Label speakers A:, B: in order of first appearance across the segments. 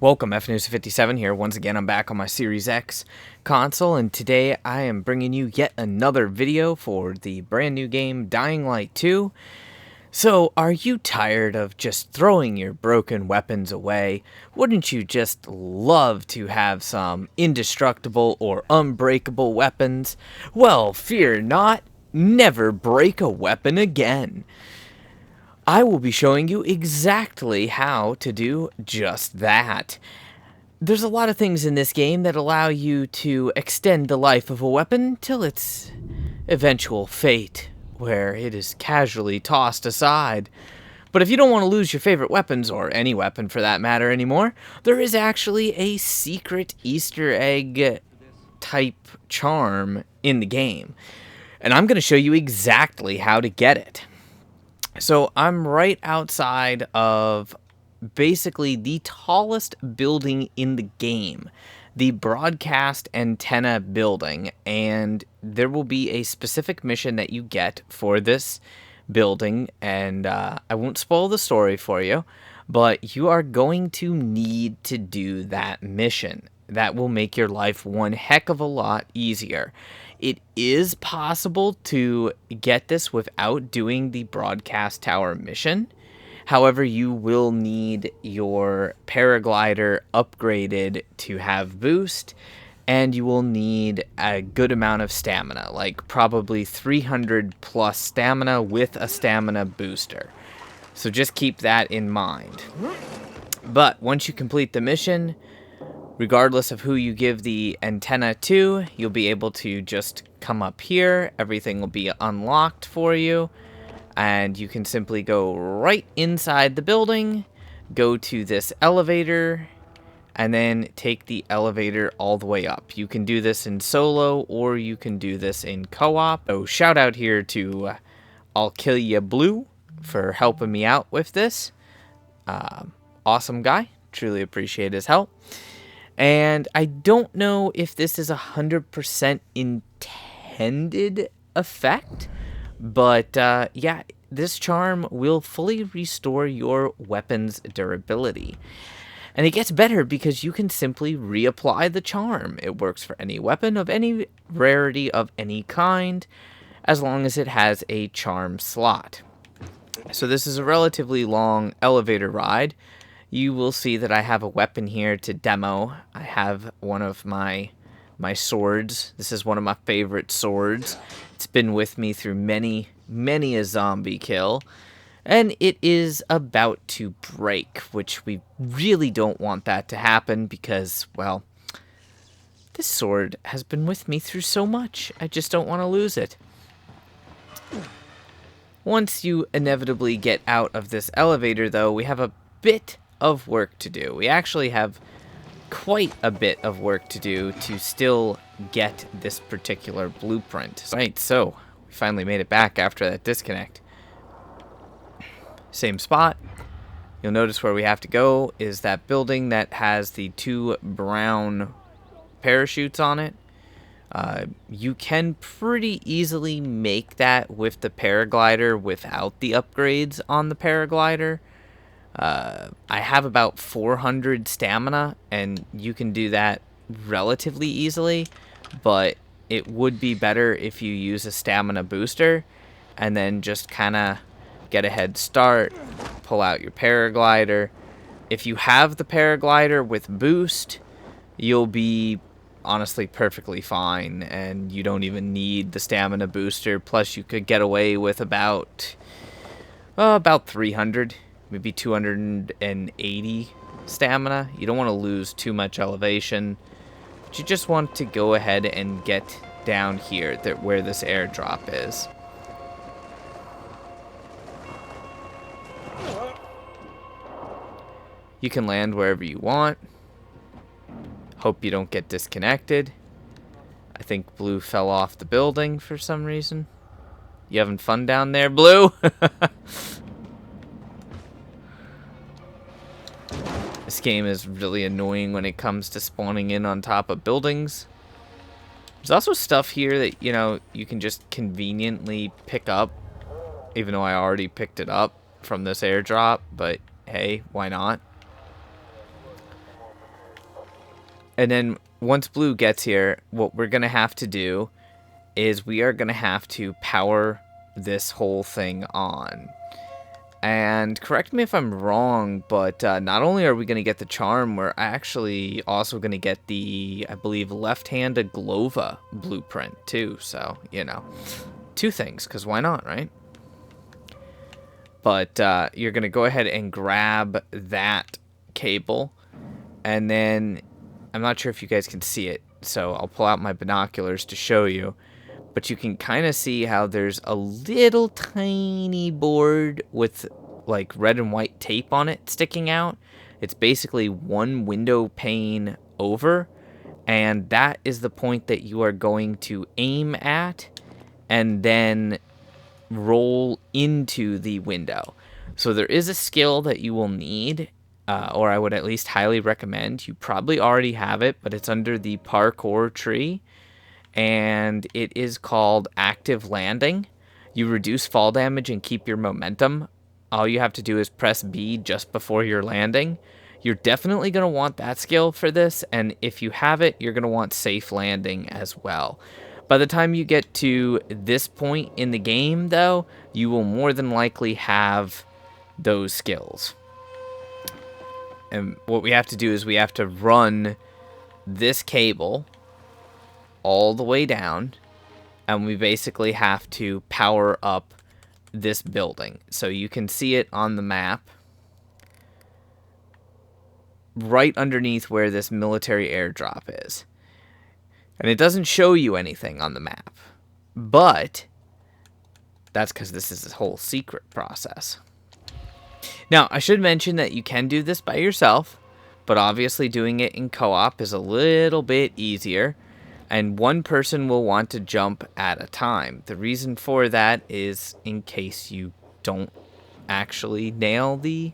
A: Welcome, FNews57 here. Once again, I'm back on my Series X console, and today I am bringing you yet another video for the brand new game Dying Light 2. So, are you tired of just throwing your broken weapons away? Wouldn't you just love to have some indestructible or unbreakable weapons? Well, fear not, never break a weapon again. I will be showing you exactly how to do just that. There's a lot of things in this game that allow you to extend the life of a weapon till its eventual fate, where it is casually tossed aside. But if you don't want to lose your favorite weapons, or any weapon for that matter anymore, there is actually a secret Easter egg type charm in the game. And I'm going to show you exactly how to get it. So I'm right outside of basically the tallest building in the game, the broadcast antenna building, and there will be a specific mission that you get for this building, and I won't spoil the story for you, but you are going to need to do that mission. That will make your life one heck of a lot easier. It is possible to get this without doing the broadcast tower mission. However, you will need your paraglider upgraded to have boost, and you will need a good amount of stamina, like probably 300 plus stamina with a stamina booster. So just keep that in mind. But once you complete the mission, regardless of who you give the antenna to, you'll be able to just come up here. Everything will be unlocked for you. And you can simply go right inside the building, go to this elevator, and then take the elevator all the way up. You can do this in solo, or you can do this in co-op. So shout out here to I'll Kill Ya Blue for helping me out with this. Awesome guy. Truly appreciate his help. And I don't know if this is 100% intended effect, but yeah, this charm will fully restore your weapon's durability. And it gets better because you can simply reapply the charm. It works for any weapon of any rarity of any kind, as long as it has a charm slot. So this is a relatively long elevator ride. You will see that I have a weapon here to demo. I have one of my swords. This is one of my favorite swords. It's been with me through many a zombie kill. And it is about to break, which we really don't want that to happen because, well, this sword has been with me through so much. I just don't want to lose it. Once you inevitably get out of this elevator, though, we have a bit of work to do. We actually have quite a bit of work to do to still get this particular blueprint. Right, so we finally made it back after that disconnect. Same spot. You'll notice where we have to go is that building that has the two brown parachutes on it. You can pretty easily make that with the paraglider without the upgrades on the paraglider. I have about 400 stamina, and you can do that relatively easily, but it would be better if you use a stamina booster and then just kind of get a head start, pull out your paraglider. If you have the paraglider with boost, you'll be honestly perfectly fine, and you don't even need the stamina booster. Plus, you could get away with about 300, maybe 280 stamina. You don't want to lose too much elevation, but you just want to go ahead and get down here where this airdrop is. You can land wherever you want. Hope you don't get disconnected. I think Blue fell off the building for some reason. You having fun down there, Blue? This game is really annoying when it comes to spawning in on top of buildings. There's also stuff here that, you know, you can just conveniently pick up, even though I already picked it up from this airdrop, but hey, why not? And then once blue gets here, what we're going to have to do is we are going to have to power this whole thing on. And correct me if I'm wrong, but not only are we going to get the charm, we're actually also going to get the, I believe, left-handed GloVa blueprint too. So, you know, two things, because why not, right? But you're going to go ahead and grab that cable, and then I'm not sure if you guys can see it, so I'll pull out my binoculars to show you. But you can kind of see how there's a little tiny board with like red and white tape on it sticking out. It's basically one window pane over, and that is the point that you are going to aim at and then roll into the window. So there is a skill that you will need, or I would at least highly recommend. You probably already have it, but it's under the parkour tree, and it is called active landing. You reduce fall damage and keep your momentum. All you have to do is press B just before you're landing. You're definitely going to want that skill for this, and if you have it, you're going to want safe landing as well. By the time you get to this point in the game, though, you will more than likely have those skills. And what we have to do is we have to run this cable all the way down, and we basically have to power up this building. So you can see it on the map right underneath where this military airdrop is. And it doesn't show you anything on the map, but that's because this is a whole secret process. Now, I should mention that you can do this by yourself, but obviously doing it in co-op is a little bit easier, and one person will want to jump at a time. The reason for that is in case you don't actually nail the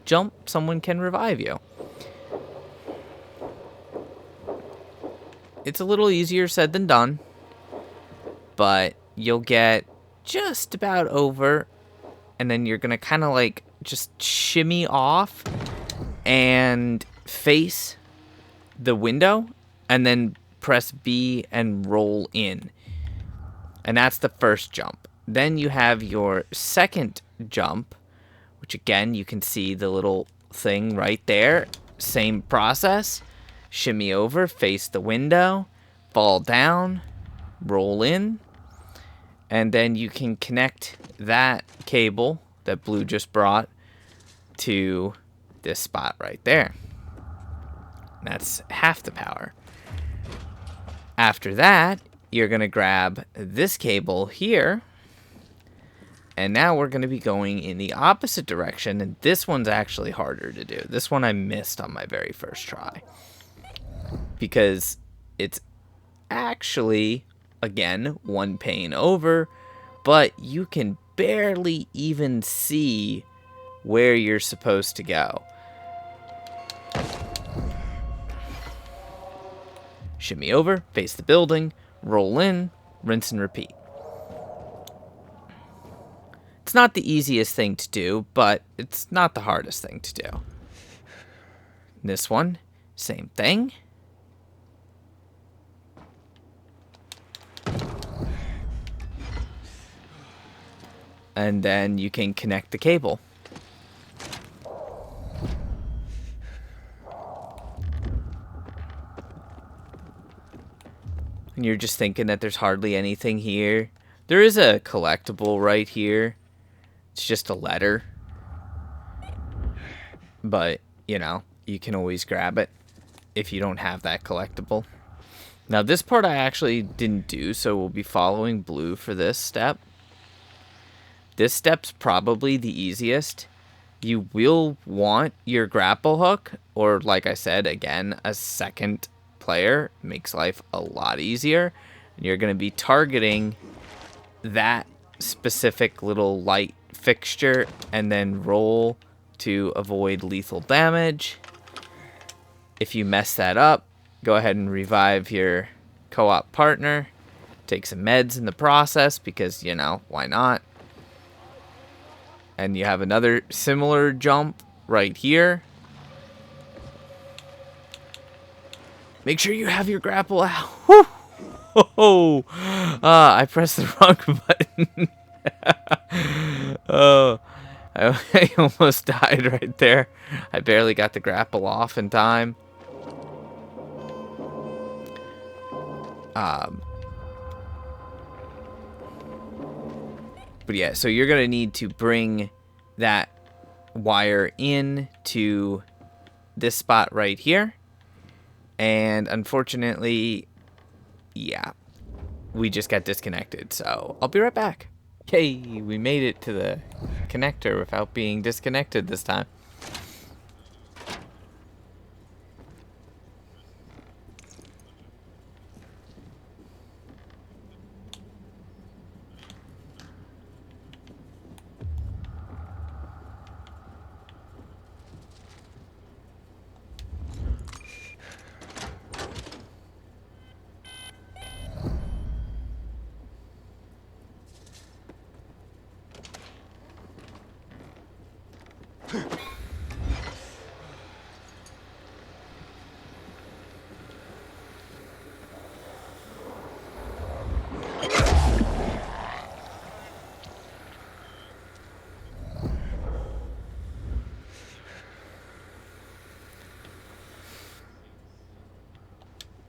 A: jump, someone can revive you. It's a little easier said than done, but you'll get just about over, and then you're going to kind of like just shimmy off and face the window, and then press B and roll in. And that's the first jump. Then you have your second jump, which again, you can see the little thing right there. Same process. Shimmy over, face the window, fall down, roll in, and then you can connect that cable that blue just brought to this spot right there. That's half the power. After that, you're going to grab this cable here, and now we're going to be going in the opposite direction, and this one's actually harder to do. This one I missed on my very first try, because it's actually, again, one pane over, but you can barely even see where you're supposed to go. Shimmy over, face the building, roll in, rinse and repeat. It's not the easiest thing to do, but it's not the hardest thing to do. This one, same thing. And then you can connect the cable. And you're just thinking that there's hardly anything here. There is a collectible right here. It's just a letter. But, you know, you can always grab it if you don't have that collectible. Now, this part I actually didn't do, so we'll be following blue for this step. This step's probably the easiest. You will want your grapple hook, or like I said, again, a second player. Makes life a lot easier. And you're going to be targeting that specific little light fixture and then roll to avoid lethal damage. If you mess that up, go ahead and revive your co-op partner. Take some meds in the process because, you know, why not? And you have another similar jump right here. Make sure you have your grapple out. Woo! Oh, I pressed the wrong button. Oh, I almost died right there. I barely got the grapple off in time. But yeah, so you're gonna need to bring that wire in to this spot right here. And unfortunately, yeah, we just got disconnected. So I'll be right back. Yay, we made it to the connector without being disconnected this time.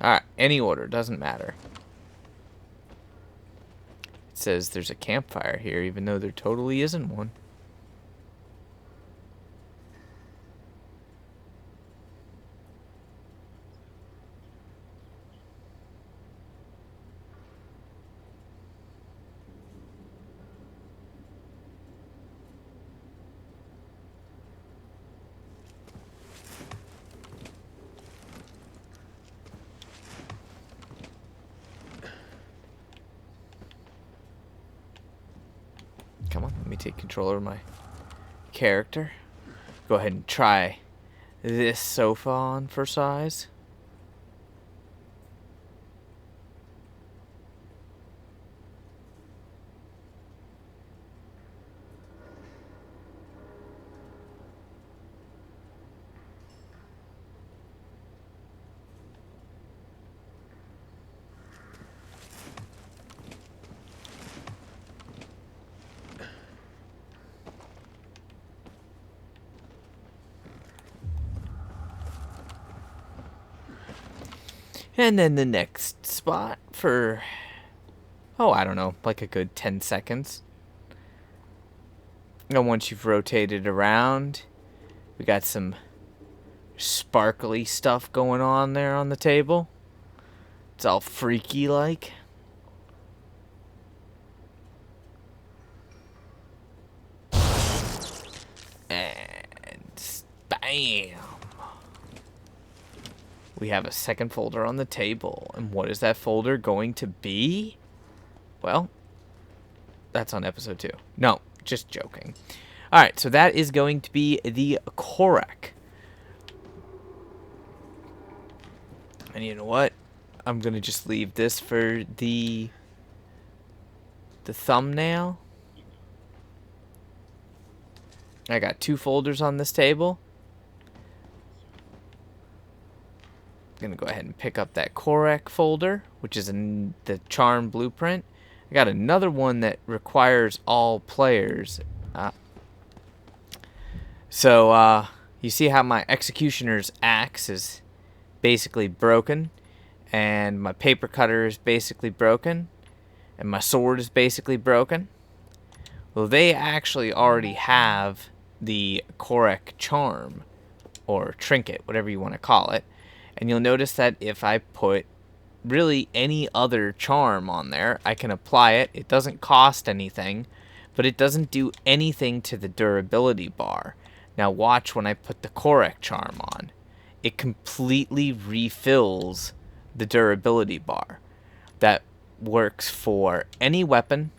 A: Alright, any order, doesn't matter. It says there's a campfire here, even though there totally isn't one. Come on, let me take control over my character. Go ahead and try this sofa on for size. And then the next spot for, oh, I don't know, like a good 10 seconds. And once you've rotated around, we got some sparkly stuff going on there on the table. It's all freaky like. And bam! We have a second folder on the table. And what is that folder going to be? Well, that's on episode 2. No, just joking. Alright, so that is going to be the Korek. And you know what? I'm going to just leave this for the thumbnail. I got 2 folders on this table. I'm going to go ahead and pick up that Korek folder, which is in the charm blueprint. I got another one that requires all players. So you see how my executioner's axe is basically broken, and my paper cutter is basically broken, and my sword is basically broken? Well, they actually already have the Korek charm, or trinket, whatever you want to call it. And you'll notice that if I put really any other charm on there, I can apply it. It doesn't cost anything, but it doesn't do anything to the durability bar. Now watch when I put the Korek charm on. It completely refills the durability bar. That works for any weapon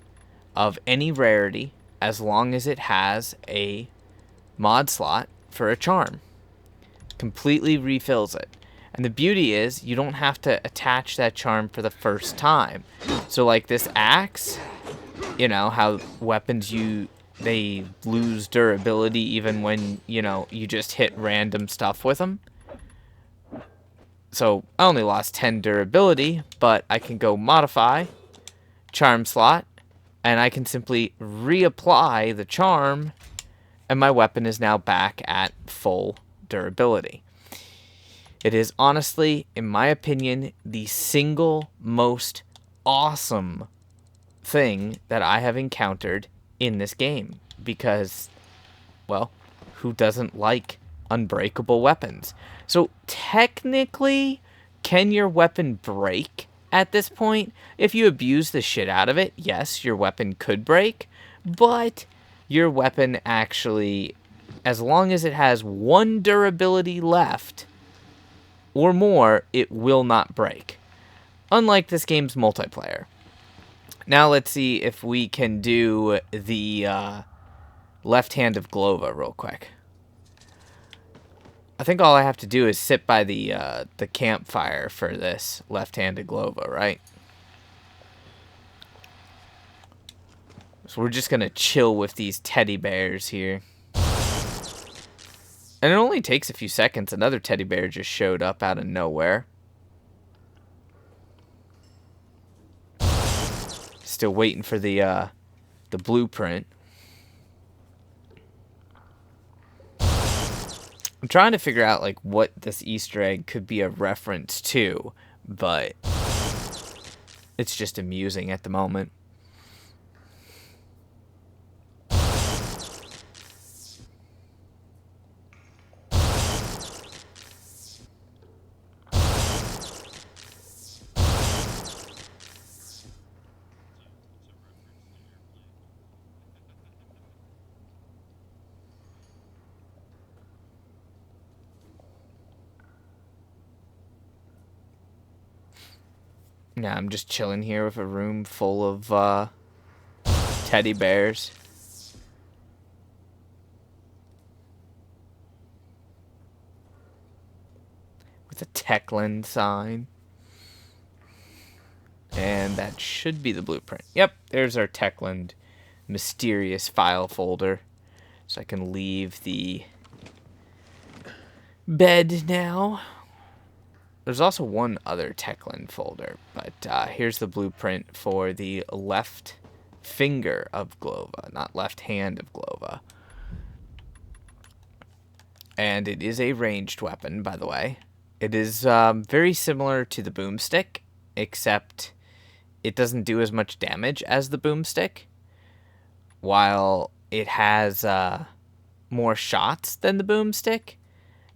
A: of any rarity as long as it has a mod slot for a charm. Completely refills it. And the beauty is, you don't have to attach that charm for the first time. So like this axe, you know, how weapons they lose durability even when, you know, you just hit random stuff with them. So I only lost 10 durability, but I can go modify, charm slot, and I can simply reapply the charm, and my weapon is now back at full durability. It is honestly, in my opinion, the single most awesome thing that I have encountered in this game, because, well, who doesn't like unbreakable weapons? So technically, can your weapon break at this point? If you abuse the shit out of it, yes, your weapon could break, but your weapon actually, as long as it has 1 durability left or more, it will not break. Unlike this game's multiplayer. Now let's see if we can do the left hand of GloVa real quick. I think all I have to do is sit by the campfire for this left-handed GloVa, right? So we're just gonna chill with these teddy bears here. And it only takes a few seconds. Another teddy bear just showed up out of nowhere. Still waiting for the blueprint. I'm trying to figure out like what this Easter egg could be a reference to, but it's just amusing at the moment. Now I'm just chilling here with a room full of teddy bears. With a Techland sign. And that should be the blueprint. Yep, there's our Techland mysterious file folder. So I can leave the bed now. There's also one other Techland folder, but here's the blueprint for the left finger of GloVa, not left hand of GloVa. And it is a ranged weapon, by the way. It is very similar to the boomstick, except it doesn't do as much damage as the boomstick, while it has more shots than the boomstick.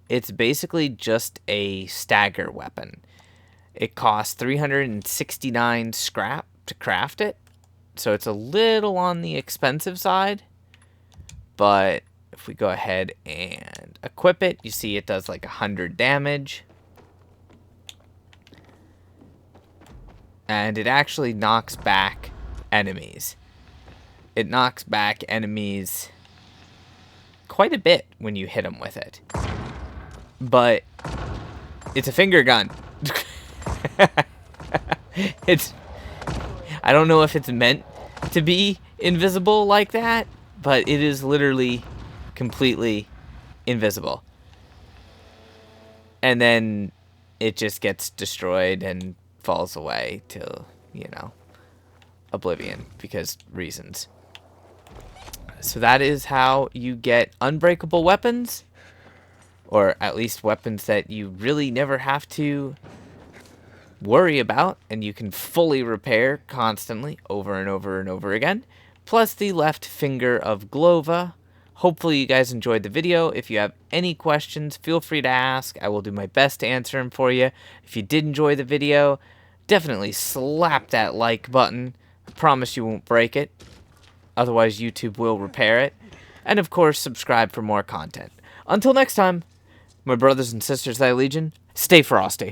A: It's basically just a stagger weapon. It costs 369 scrap to craft it, so it's a little on the expensive side. But if we go ahead and equip it, you see it does like 100 damage. And it actually knocks back enemies. It knocks back enemies quite a bit when you hit them with it. But it's a finger gun. I don't know if it's meant to be invisible like that, but it is literally completely invisible. And then it just gets destroyed and falls away till, you know, oblivion, because reasons. So that is how you get unbreakable weapons. Or at least weapons that you really never have to worry about, and you can fully repair constantly over and over and over again. Plus the left finger of GloVa. Hopefully you guys enjoyed the video. If you have any questions, feel free to ask. I will do my best to answer them for you. If you did enjoy the video, definitely slap that like button. I promise you won't break it. Otherwise YouTube will repair it. And of course, subscribe for more content. Until next time, my brothers and sisters, thy legion, stay frosty.